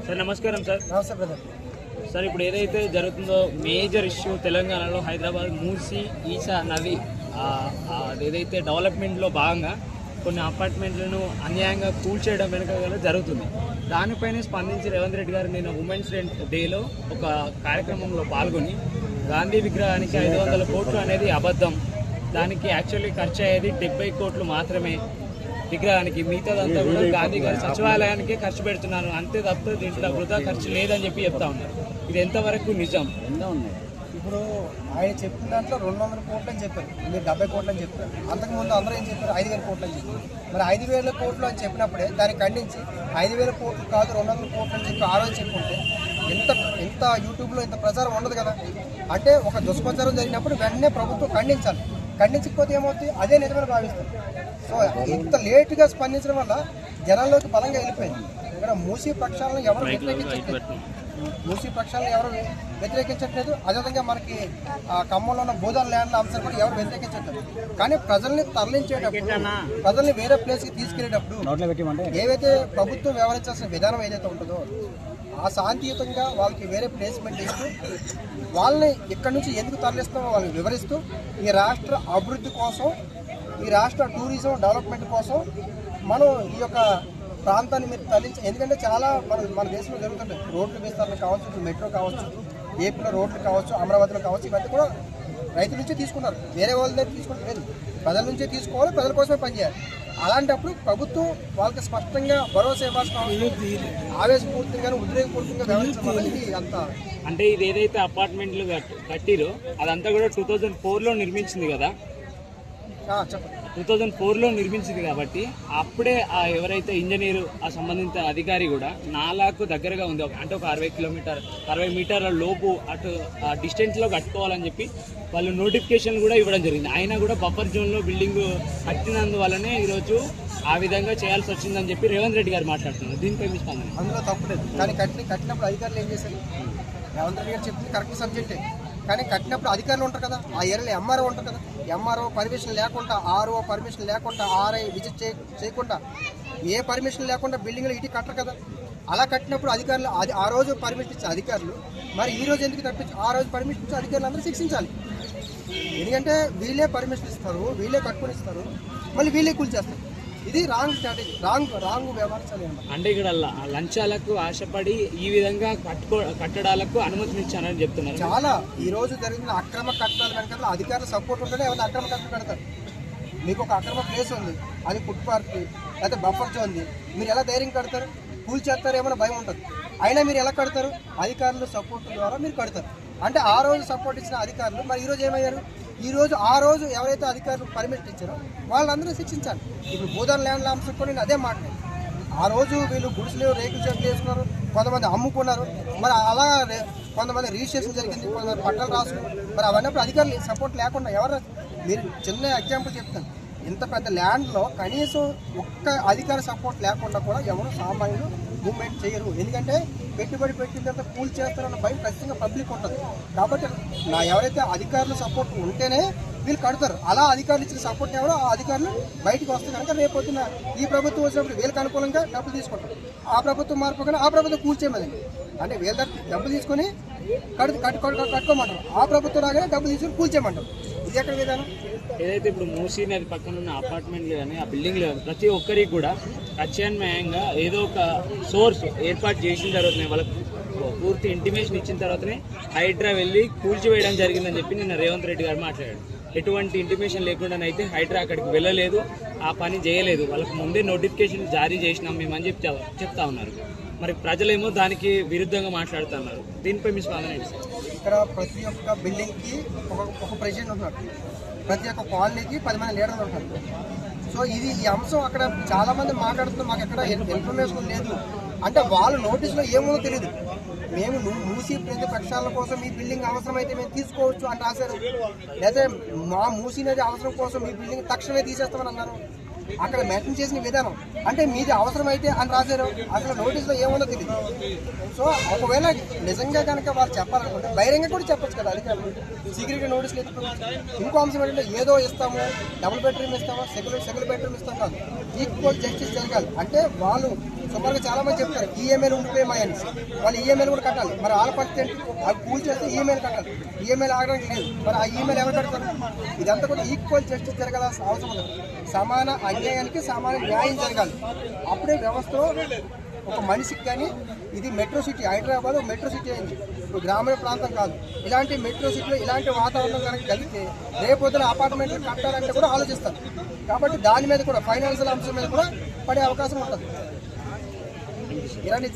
Sir నమస్కారం sir. నమస్తే brother. Sir ఇప్పుడు ఏదైతే జరుగుతుందో మేజర్ ఇష్యూ తెలంగాణలో హైదరాబాద్ మూసీ ఈసా నది ఏదైతే డెవలప్మెంట్లో భాగంగా కొన్ని అపార్ట్మెంట్లను అన్యాయంగా కూల్చేయడం వెనుక జరుగుతుంది. దానిపైన స్పందించి రేవంత్ రెడ్డి గారు నిన్న ఉమెన్స్ డేలో ఒక కార్యక్రమంలో పాల్గొని గాంధీ విగ్రహానికి 500 కోట్లు అనేది అబద్ధం, దానికి యాక్చువల్లీ ఖర్చు అయ్యేది 70 కోట్లు మాత్రమే విగ్రహానికి, మిగతాదంతా కూడా గాంధీ గారి సచివాలయానికే ఖర్చు పెడుతున్నారు, అంతే తప్ప దీంట్లో వృధా ఖర్చు లేదని చెప్పి చెప్తా ఉన్నారు. ఇది ఎంతవరకు నిజం? ఇప్పుడు ఆయన చెప్పిన దాంట్లో 200 కోట్లు అని చెప్పారు, మీరు 70 కోట్లు అని చెప్పారు. అంతకుముందు అందరూ ఏం చెప్పారు? 5,000 కోట్లు అని చెప్పారు. మరి 5,000 కోట్లు అని చెప్పినప్పుడే దాన్ని ఖండించి 5,000 కోట్లు కాదు 200 కోట్లు అని చెప్పి ఆ రోజు చెప్పుకుంటే ఎంత యూట్యూబ్లో ఇంత ప్రచారం ఉండదు కదా. అంటే ఒక దుష్ప్రచారం జరిగినప్పుడు వెంటనే ప్రభుత్వం ఖండించాలి. ఖండించకపోతే ఏమవుతుంది? అదే నిజమని భావిస్తారు. సో ఇంత లేటుగా స్పందించడం వల్ల జనాల్లోకి బలంగా వెళ్ళిపోయింది. ఇక్కడ మూసీ ప్రక్షాళన ఎవరు వ్యతిరేకించట్లేదు, అదేవిధంగా మనకి ఖమ్మంలో ఉన్న భూదాన్ ల్యాండ్ల అంశాలు కూడా ఎవరు వ్యతిరేకించట్లేదు. కానీ ప్రజల్ని తరలించేటప్పుడు, ప్రజల్ని వేరే ప్లేస్కి తీసుకెళ్లేటప్పుడు ఏవైతే ప్రభుత్వం వ్యవహరించాల్సిన విధానం ఏదైతే ఉంటుందో ఆ శాంతియుతంగా వాళ్ళకి వేరే ప్లేస్మెంట్ ఇస్తూ వాళ్ళని ఇక్కడి నుంచి ఎందుకు తరలిస్తామో వాళ్ళని వివరిస్తూ ఈ రాష్ట్ర అభివృద్ధి కోసం, ఈ రాష్ట్ర టూరిజం డెవలప్మెంట్ కోసం మనం ఈ యొక్క ప్రాంతాన్ని మీరు తరలించి, ఎందుకంటే చాలా మన దేశంలో జరుగుతుంటాయి. రోడ్లు విస్తరణ కావచ్చు, ఇప్పుడు మెట్రో కావచ్చు, ఏపీలో రోడ్లు కావచ్చు, అమరావతిలో కావచ్చు, ఇవన్నీ కూడా రైతుల నుంచే తీసుకున్నారు, వేరే వాళ్ళ దగ్గర తీసుకుంటలేదు. ప్రజల నుంచే తీసుకోవాలి, ప్రజల కోసమే పనిచేయాలి. అలాంటప్పుడు ప్రభుత్వం వాళ్ళకి స్పష్టంగా భరోసా ఇవ్వాల్సిన ఆవేశపూర్తిగాను ఉద్రేకపూర్తిగా వ్యవహరించడం ఇది అంత. అంటే ఇది ఏదైతే అపార్ట్మెంట్లు కట్టిరో అదంతా కూడా 2004లో నిర్మించింది కదా. చెప్పండి. 2004లో నిర్మించింది కాబట్టి అప్పుడే ఎవరైతే ఇంజనీరు ఆ సంబంధిత అధికారి కూడా నాలాకు దగ్గరగా ఉంది, అంటే ఒక 60 మీటర్ల లోపు అటు డిస్టెన్స్లో కట్టుకోవాలని చెప్పి వాళ్ళు నోటిఫికేషన్ కూడా ఇవ్వడం జరిగింది. అయినా కూడా బఫర్ జోన్లో బిల్డింగ్ కట్టినందువల్లనే ఈరోజు ఆ విధంగా చేయాల్సి వచ్చిందని చెప్పి రేవంత్ రెడ్డి గారు మాట్లాడుతున్నారు. దీనిపై మీ స్పందన? అందులో తప్పలేదు, కానీ కట్టినప్పుడు అధికారులు ఏం చేశారు? రేవంత్ రెడ్డి గారు చెప్పింది కరెక్ట్ సబ్జెక్టే, కానీ కట్టినప్పుడు అధికారులు ఉంటారు కదా, ఆ ఏరియాలో ఎంఆర్ఓ ఉంటారు కదా. ఎంఆర్ఓ పర్మిషన్ లేకుండా, ఆర్ఓ పర్మిషన్ లేకుండా, ఆర్ఐ విజిట్ చేయకుండా, ఏ పర్మిషన్ లేకుండా బిల్డింగ్లో ఇటు కట్టరు కదా. అలా కట్టినప్పుడు అధికారులు ఆ రోజు పర్మిషన్ ఇచ్చే అధికారులు మరి ఈ రోజు ఎందుకు తప్పించి ఆ రోజు పర్మిషన్ ఇచ్చే అధికారులు అందరూ శిక్షించాలి. ఎందుకంటే వీళ్ళే పర్మిషన్ ఇస్తారు, వీళ్ళే కట్టుకొని ఇస్తారు, మళ్ళీ వీళ్ళే కూల్చేస్తారు. ఇది రాంగ్ స్ట్రాటజీ, రాంగ్ వ్యవహరించాలి. అంటే ఇక్కడ లంచాలకు ఆశపడి ఈ విధంగా కట్టడాలకు అనుమతినిచ్చారని చెప్తున్నారు. చాలా ఈ రోజు జరిగిన అక్రమ కట్టడాల వెనకాల అధికారుల సపోర్ట్ ఉంటేనే ఎవరు అక్రమ కట్టడం పెడతారు. మీకు ఒక అక్రమ ప్లేస్ ఉంది, అది ఫుట్ పార్క్ లేకపోతే బఫర్ జోన్ ఉంది, మీరు ఎలా ధైర్యం కడతారు? కూల్చేస్తారు, ఏమైనా భయం ఉంటుంది. అయినా మీరు ఎలా కడతారు? అధికారుల సపోర్ట్ ద్వారా మీరు కడతారు. అంటే ఆ రోజు సపోర్ట్ ఇచ్చిన అధికారులు మరి ఈరోజు ఏమయ్యారు? ఆ రోజు ఎవరైతే అధికారులు పర్మిషన్ ఇచ్చారో వాళ్ళందరూ శిక్షించాలి. ఇప్పుడు భూదాన్ ల్యాండ్ల అంశం కూడా నేను అదే మాట్లాడాను. ఆ రోజు వీళ్ళు గుడిసెలు రేకుల చెట్లు వేసుకున్నారు, కొంతమంది అమ్ముకున్నారు, మరి అలా కొంతమంది రిజిస్ట్రేషన్ జరిగింది, కొంతమంది పట్టాలు రాసుకున్నారు. మరి అవన్నప్పుడు అధికారులు సపోర్ట్ లేకుండా ఎవరు? మీరు చిన్న ఎగ్జాంపుల్ చెప్తాను, ఇంత పెద్ద ల్యాండ్లో కనీసం ఒక్క అధికార సపోర్ట్ లేకుండా కూడా ఎవరు సామాన్యులు మూవ్మెంట్ చేయరు. ఎందుకంటే పెట్టుబడి పెట్టిన తర్వాత కూల్ చేస్తారన్న భయం ఖచ్చితంగా పబ్లిక్ ఉంటుంది. కాబట్టి ఎవరైతే అధికారుల సపోర్ట్ ఉంటేనే వీళ్ళు కడతారు. అలా అధికారులు ఇచ్చిన సపోర్ట్ ఎవరో ఆ అధికారులు బయటకు వస్తే కనుక రేపొద్దున ఈ ప్రభుత్వం వచ్చినప్పుడు వీళ్ళకి అనుకూలంగా డబ్బులు తీసుకుంటారు, ఆ ప్రభుత్వం మార్పుగానే ఆ ప్రభుత్వం కూల్చేయమని, అంటే వీళ్ళ దగ్గర డబ్బులు తీసుకొని కట్టుకోమంటారు, ఆ ప్రభుత్వం రాగానే డబ్బులు తీసుకొని కూల్చేయమంటారు. ఇది ఎక్కడ విధానం? ఏదైతే ఇప్పుడు మూసీ నది పక్కన ఉన్న అపార్ట్మెంట్లు కానీ ఆ బిల్డింగ్లు ప్రతి ఒక్కరికి కూడా ప్రత్యామ్నాయంగా ఏదో ఒక సోర్స్ ఏర్పాటు చేసిన తర్వాతనే, వాళ్ళకి పూర్తి ఇంటిమేషన్ ఇచ్చిన తర్వాతనే హైడ్రా వెళ్ళి కూల్చివేయడం జరిగిందని చెప్పి నిన్న రేవంత్ రెడ్డి గారు మాట్లాడాడు. ఎటువంటి ఇంటిమేషన్ లేకుండానైతే హైడ్రా అక్కడికి వెళ్ళలేదు, ఆ పని చేయలేదు, వాళ్ళకి ముందే నోటిఫికేషన్ జారీ చేసినాం మేమని చెప్తా ఉన్నారు. మరి ప్రజలేమో దానికి విరుద్ధంగా మాట్లాడుతున్నారు. దీనిపై మీ స్పందన ఏంటి సార్? ఇక్కడ ప్రతి ఒక్క బిల్డింగ్కి ఒక ప్రెసిడెంట్ ఉన్నాడు, ప్రతి ఒక్క కాలనీకి 10 మంది లీడర్లు ఉంటారు. సో ఈ అంశం అక్కడ చాలామంది మాట్లాడుతున్నారు, మాకు ఎక్కడ ఇన్ఫర్మేషన్ లేదు అంటే వాళ్ళ నోటీసులో ఏమో తెలియదు. మేము మూసీ ప్రతి ప్రక్షాళన కోసం ఈ బిల్డింగ్ అవసరమైతే మేము తీసుకోవచ్చు అని రాశారు, లేదా మా మూసీ నది అవసరం కోసం ఈ బిల్డింగ్ తక్షణమే తీసేస్తామని అన్నారు. అక్కడ మెన్షన్ చేసిన విధానం అంటే మీది అవసరమైతే అని రాశారు. అసలు నోటీసులో ఏముందో తెలియదు. సో ఒకవేళ నిజంగా కనుక వాళ్ళు చెప్పాలనుకుంటే బహిరంగ కూడా చెప్పొచ్చు కదా అధికారులు. సీక్రెట్ నోటీసులు ఎత్తుకోవచ్చు. ఇంకో అంశం ఏంటంటే ఏదో ఇస్తాము, డబుల్ బెడ్రూమ్ ఇస్తాము, సింగిల్ బెడ్రూమ్ ఇస్తాం కాదు, ఈక్వల్ జస్టిస్ జరగాలి. అంటే వాళ్ళు సుమారుగా చాలా మంది చెప్తారు ఈఎంఐలు ఉండిపోయామని. వాళ్ళు ఈఎంఐలు కూడా కట్టాలి. మరి వాళ్ళ పరిస్థితి ఏంటి? అవి కూల్ చేస్తే ఈఎంఐలు కట్టాలి. ఈఎంఐలు ఆగడానికి లేదు. మరి ఆ ఈఎంఐలు ఎవరు కడతారు? ఇదంతా కూడా ఈక్వల్ జస్టిస్ జరగాల్సిన అవసరం ఉంది. సమాన అన్యాయానికి సమాన న్యాయం జరగాలి. అప్పుడే వ్యవస్థలో ఒక మనిషికి కానీ ఇది metro city, Hyderabad metro city అయింది, ఇప్పుడు గ్రామీణ ప్రాంతం కాదు. ఇలాంటి మెట్రో సిటీలో ఇలాంటి వాతావరణం కనుక కలిగితే రేపొద్దున అపార్ట్మెంట్లు కట్టాలంటే కూడా ఆలోచిస్తారు. కాబట్టి దాని మీద కూడా ఫైనాన్షియల్ అంశం మీద కూడా పడే అవకాశం ఉంటుంది. ఇలాంటి